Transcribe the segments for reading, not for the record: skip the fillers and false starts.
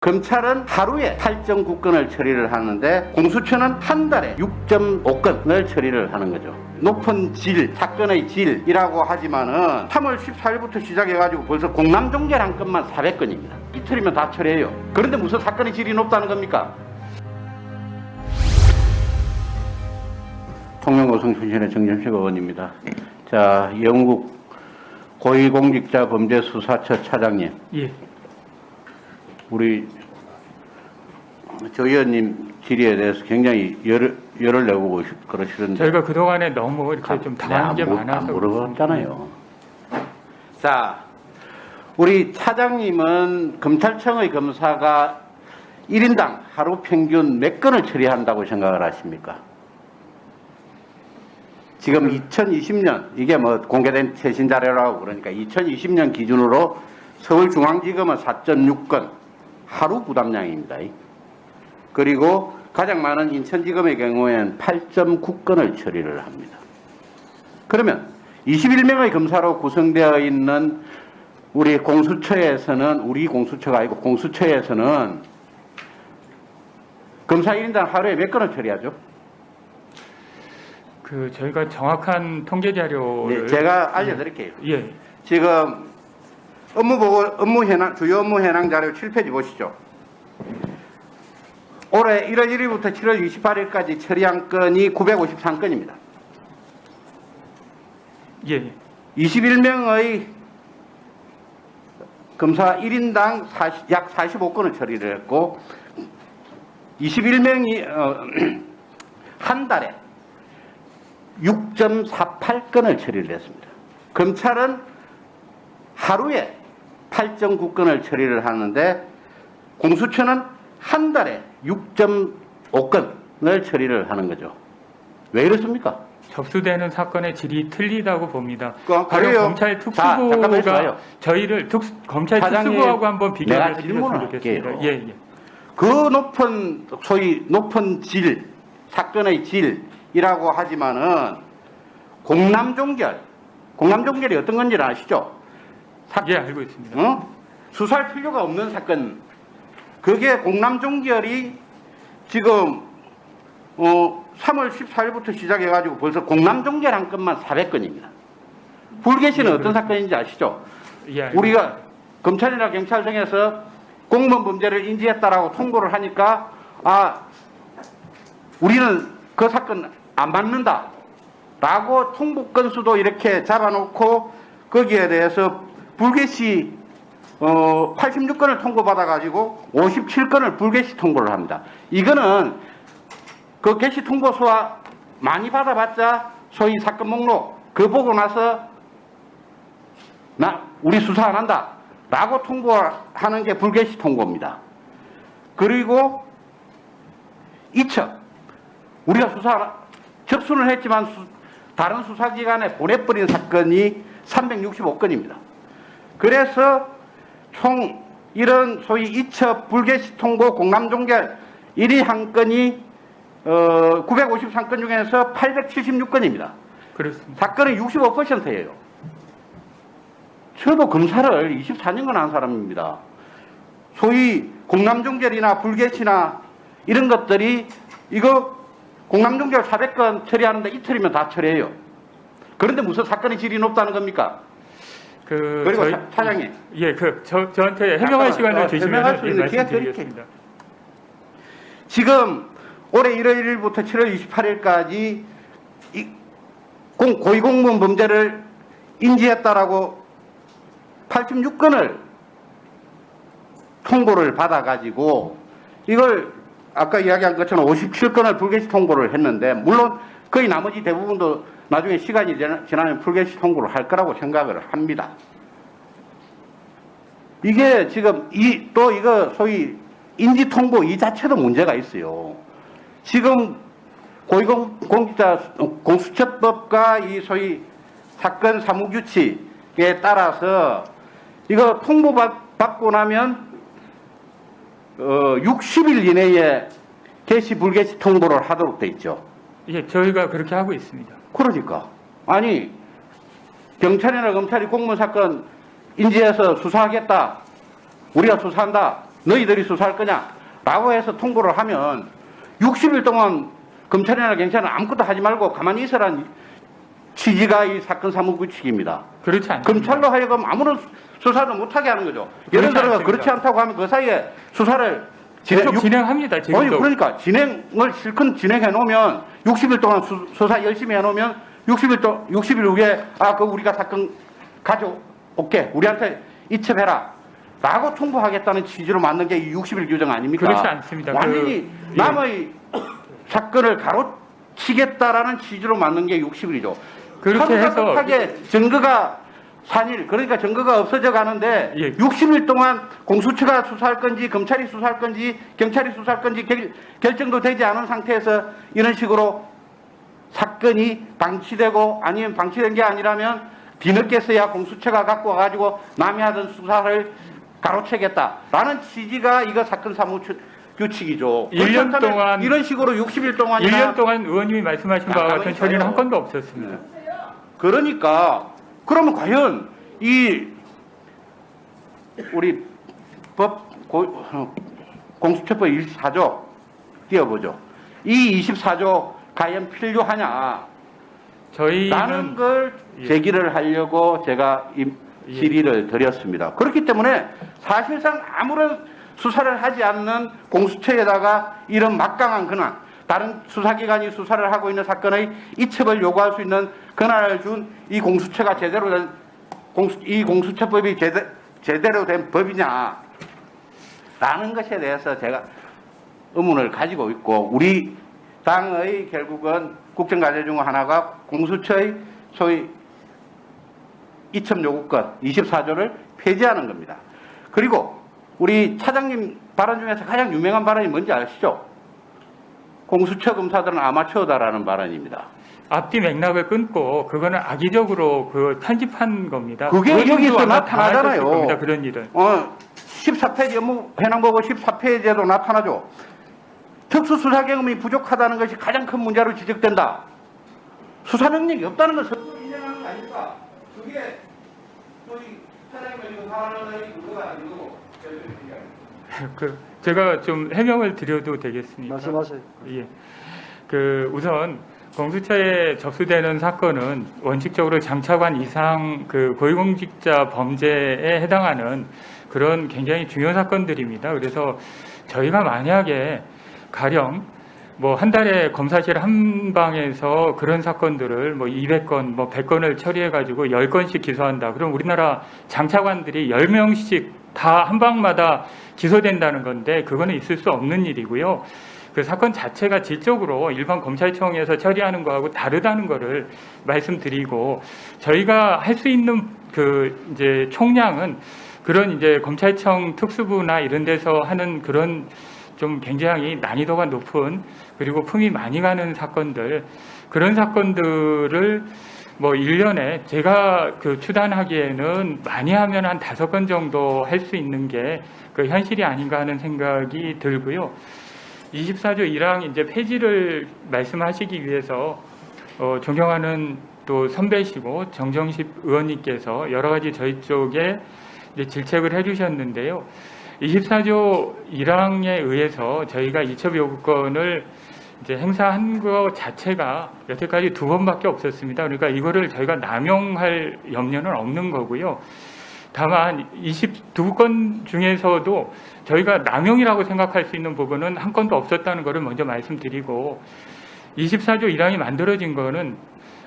검찰은 하루에 8.9건을 처리를 하는데 공수처는 한 달에 6.5건을 처리를 하는 거죠. 높은 질, 사건의 질이라고 하지만은 3월 14일부터 시작해가지고 벌써 공남종결 한 건만 400건입니다. 이틀이면 다 처리해요. 그런데 무슨 사건의 질이 높다는 겁니까? 통영고성 출신의 정점식 의원입니다. 자, 영국 고위공직자범죄수사처 차장님. 예. 우리 조 의원님 질의에 대해서 굉장히 열을 내고 그러시던데 저희가 그동안에 너무 이렇게 좀 당한 게 많아서 안 물어봤잖아요. 자, 우리 차장님은 검찰청의 검사가 1인당 하루 평균 몇 건을 처리한다고 생각을 하십니까? 지금 2020년, 이게 뭐 공개된 최신 자료라고 그러니까 2020년 기준으로 서울중앙지검은 4.6건 하루 부담량입니다. 그리고 가장 많은 인천지검의 경우에는 8.9건을 처리를 합니다. 그러면 21명의 검사로 구성되어 있는 우리 공수처에서는, 우리 공수처가 아니고 공수처에서는 검사 1인당 하루에 몇 건을 처리하죠? 저희가 정확한 통계 자료를 제가 알려드릴게요. 예. 지금 주요 업무 현황 자료 7페이지 보시죠. 올해 1월 1일부터 7월 28일까지 처리한 건이 953건입니다. 예. 21명의 검사 1인당 약 45건을 처리를 했고 21명이 한 달에 6.48건을 처리를 했습니다. 검찰은 하루에 8.9건을 처리를 하는데 공수처는 한 달에 6.5건을 처리를 하는 거죠. 왜 이렇습니까? 접수되는 사건의 질이 틀리다고 봅니다. 그래요. 검찰 특수부가 저희를 검찰 사장님, 특수부하고 한번 비교를 내가 질문을 해주셨으면 좋겠습니다. 예, 예. 그 소위 높은 질, 사건의 질이라고 하지만은 공남종결이 어떤 건지 아시죠? 예, 알고 있습니다. 수사할 필요가 없는 사건. 그게 공남종결이 지금 3월 14일부터 시작해가지고 벌써 공남종결 한 건만 400건입니다. 불개시는 어떤 사건인지 아시죠? 예, 우리가 검찰이나 경찰청에서 공무원 범죄를 인지했다라고 통보를 하니까 우리는 그 사건 안 받는다 라고 통보 건수도 이렇게 잡아놓고 거기에 대해서 불개시 86건을 통보받아가지고 57건을 불개시 통보를 합니다. 이거는 그 개시 통보수와 많이 받아봤자 소위 사건 목록 그거 보고 나서 우리 수사 안 한다 라고 통보하는 게 불개시 통보입니다. 그리고 이첩 우리가 접수는 했지만 다른 수사기관에 보내버린 사건이 365건입니다. 그래서 총 이런 소위 이첩 불개시 통보 공남종결 1위 한 건이 953건 중에서 876건입니다. 그렇습니다. 사건의 65%예요. 저도 검사를 24년간 한 사람입니다. 소위 공남종결이나 불개시나 이런 것들이 이거 공남종결 400건 처리하는데 이틀이면 다 처리해요. 그런데 무슨 사건의 질이 높다는 겁니까? 그리고 차장님. 예, 저한테 해명할 시간을 주시면 말씀드리겠습니다. 지금 올해 1월 1일부터 7월 28일까지 고위공무원 범죄를 인지했다라고 86건을 통보를 받아가지고 이걸 아까 이야기한 것처럼 57건을 불개시 통보를 했는데 물론 거의 나머지 대부분도 나중에 시간이 지나면 불개시 통보를 할 거라고 생각을 합니다. 이게 지금 또 이거 소위 인지 통보 이 자체도 문제가 있어요. 지금 공수처법과 이 소위 사건 사무규칙에 따라서 이거 통보받고 나면 60일 이내에 개시 불개시 통보를 하도록 돼 있죠. 예, 저희가 그렇게 하고 있습니다. 그러니까 아니 경찰이나 검찰이 공무원 사건 인지해서 수사하겠다, 우리가 수사한다 너희들이 수사할 거냐? 라고 해서 통보를 하면 60일 동안 검찰이나 경찰은 아무것도 하지 말고 가만히 있으라는 취지가 이 사건 사무규칙입니다. 그렇지 않습니다. 검찰로 하여금 아무런 수사도 못하게 하는 거죠. 예를 들어 않습니다. 그렇지 않다고 하면 그 사이에 수사를 계속 진행합니다. 지금도. 아니 그러니까 진행을 실컷 진행해 놓으면 60일 동안 수사 열심히 해 놓으면 60일 후에 그 우리가 사건 가져올게 우리한테 이첩해라 라고 통보하겠다는 취지로 만든 게 이 60일 규정 아닙니까? 그렇지 않습니다. 완전히 남의 사건을 가로치겠다라는 취지로 만든 게 60일이죠. 그렇게 해서 하게 증거가 산일, 그러니까 증거가 없어져 가는데 예. 60일 동안 공수처가 수사할 건지 검찰이 수사할 건지 경찰이 수사할 건지 결정도 되지 않은 상태에서 이런 식으로 사건이 방치되고 아니면 방치된 게 아니라면 뒤늦게서야 공수처가 갖고 와가지고 남이 하던 수사를 가로채겠다라는 취지가 이거 사건 사무규칙이죠. 1년 동안 이런 식으로 60일 동안이나 1년 동안 의원님이 말씀하신 바와 같은 처리는 한 건도 없었습니다. 그러니까 그러면 과연 이 우리 공수처법 24조 띄워보죠. 이 24조 과연 필요하냐? 라는 걸 제기를 하려고 제가 질의를 드렸습니다. 그렇기 때문에 사실상 아무런 수사를 하지 않는 공수처에다가 이런 막강한 권한, 다른 수사기관이 수사를 하고 있는 사건의 이첩을 요구할 수 있는 권한을 준 이 공수처가 제대로 된 이 공수처법이 제대로 된 법이냐 라는 것에 대해서 제가 의문을 가지고 있고, 우리 당의 결국은 국정과제 중 하나가 공수처의 소위 이첩 요구권 24조를 폐지하는 겁니다. 그리고 우리 차장님 발언 중에서 가장 유명한 발언이 뭔지 아시죠? 공수처 검사들은 아마추어다라는 발언입니다. 앞뒤 맥락을 끊고 그거는 악의적으로 그 편집한 겁니다. 그게 여기서 나타나잖아요. 겁니다, 그런 일은. 14페이지 업무 현황 보고 14페이지에도 나타나죠. 특수수사 경험이 부족하다는 것이 가장 큰 문제로 지적된다. 수사 능력이 없다는 것을 인정하는 거 아닙니까? 그게 소위 사장님을 지금 하나의 그거가 아니고 제가 좀 해명을 드려도 되겠습니까? 말씀하세요. 예. 우선 공수처에 접수되는 사건은 원칙적으로 장차관 이상 고위공직자 범죄에 해당하는 그런 굉장히 중요한 사건들입니다. 그래서 저희가 만약에 가령 한 달에 검사실 한 방에서 그런 사건들을 200건, 100건을 처리해 가지고 10건씩 기소한다. 그럼 우리나라 장차관들이 10명씩 다 한 방마다 기소된다는 건데 그거는 있을 수 없는 일이고요. 그 사건 자체가 질적으로 일반 검찰청에서 처리하는 거하고 다르다는 거를 말씀드리고, 저희가 할 수 있는 이제 총량은 그런 이제 검찰청 특수부나 이런 데서 하는 그런 좀 굉장히 난이도가 높은 그리고 품이 많이 가는 사건들, 그런 사건들을 1년에 제가 추단하기에는 많이 하면 한 5건 정도 할 수 있는 게 현실이 아닌가 하는 생각이 들고요. 24조 1항 이제 폐지를 말씀하시기 위해서 존경하는 또 선배시고 정정식 의원님께서 여러 가지 저희 쪽에 이제 질책을 해주셨는데요. 24조 1항에 의해서 저희가 이첩 요구권을 이제 행사한 것 자체가 여태까지 2번밖에 없었습니다. 그러니까 이거를 저희가 남용할 염려는 없는 거고요. 다만 22건 중에서도 저희가 남용이라고 생각할 수 있는 부분은 한 건도 없었다는 것을 먼저 말씀드리고, 24조 1항이 만들어진 거는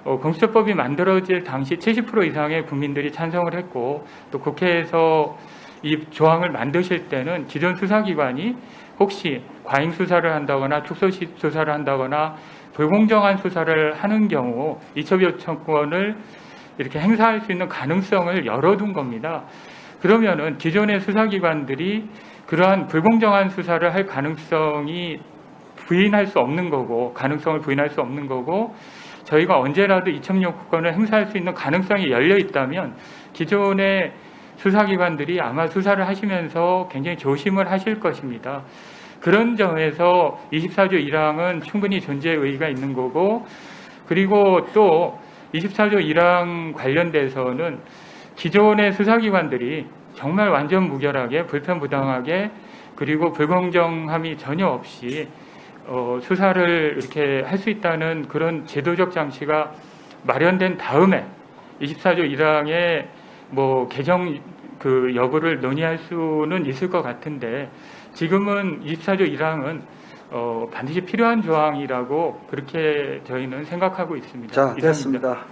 공수처법이 만들어질 당시 70% 이상의 국민들이 찬성을 했고, 또 국회에서 이 조항을 만드실 때는 기존 수사기관이 혹시 과잉 수사를 한다거나 축소 수사를 한다거나 불공정한 수사를 하는 경우 이첩 요청권을 이렇게 행사할 수 있는 가능성을 열어둔 겁니다. 그러면은 기존의 수사기관들이 그러한 불공정한 수사를 할 가능성이 부인할 수 없는 거고, 가능성을 부인할 수 없는 거고, 저희가 언제라도 이첩 요구권을 행사할 수 있는 가능성이 열려 있다면 기존의 수사기관들이 아마 수사를 하시면서 굉장히 조심을 하실 것입니다. 그런 점에서 24조 1항은 충분히 존재의 의의가 있는 거고, 그리고 또 24조 1항 관련돼서는 기존의 수사기관들이 정말 완전 무결하게 불편부당하게 그리고 불공정함이 전혀 없이 수사를 이렇게 할 수 있다는 그런 제도적 장치가 마련된 다음에 24조 1항의 뭐 개정 그 여부를 논의할 수는 있을 것 같은데 지금은 24조 1항은 반드시 필요한 조항이라고 그렇게 저희는 생각하고 있습니다. 자, 이상입니다. 됐습니다.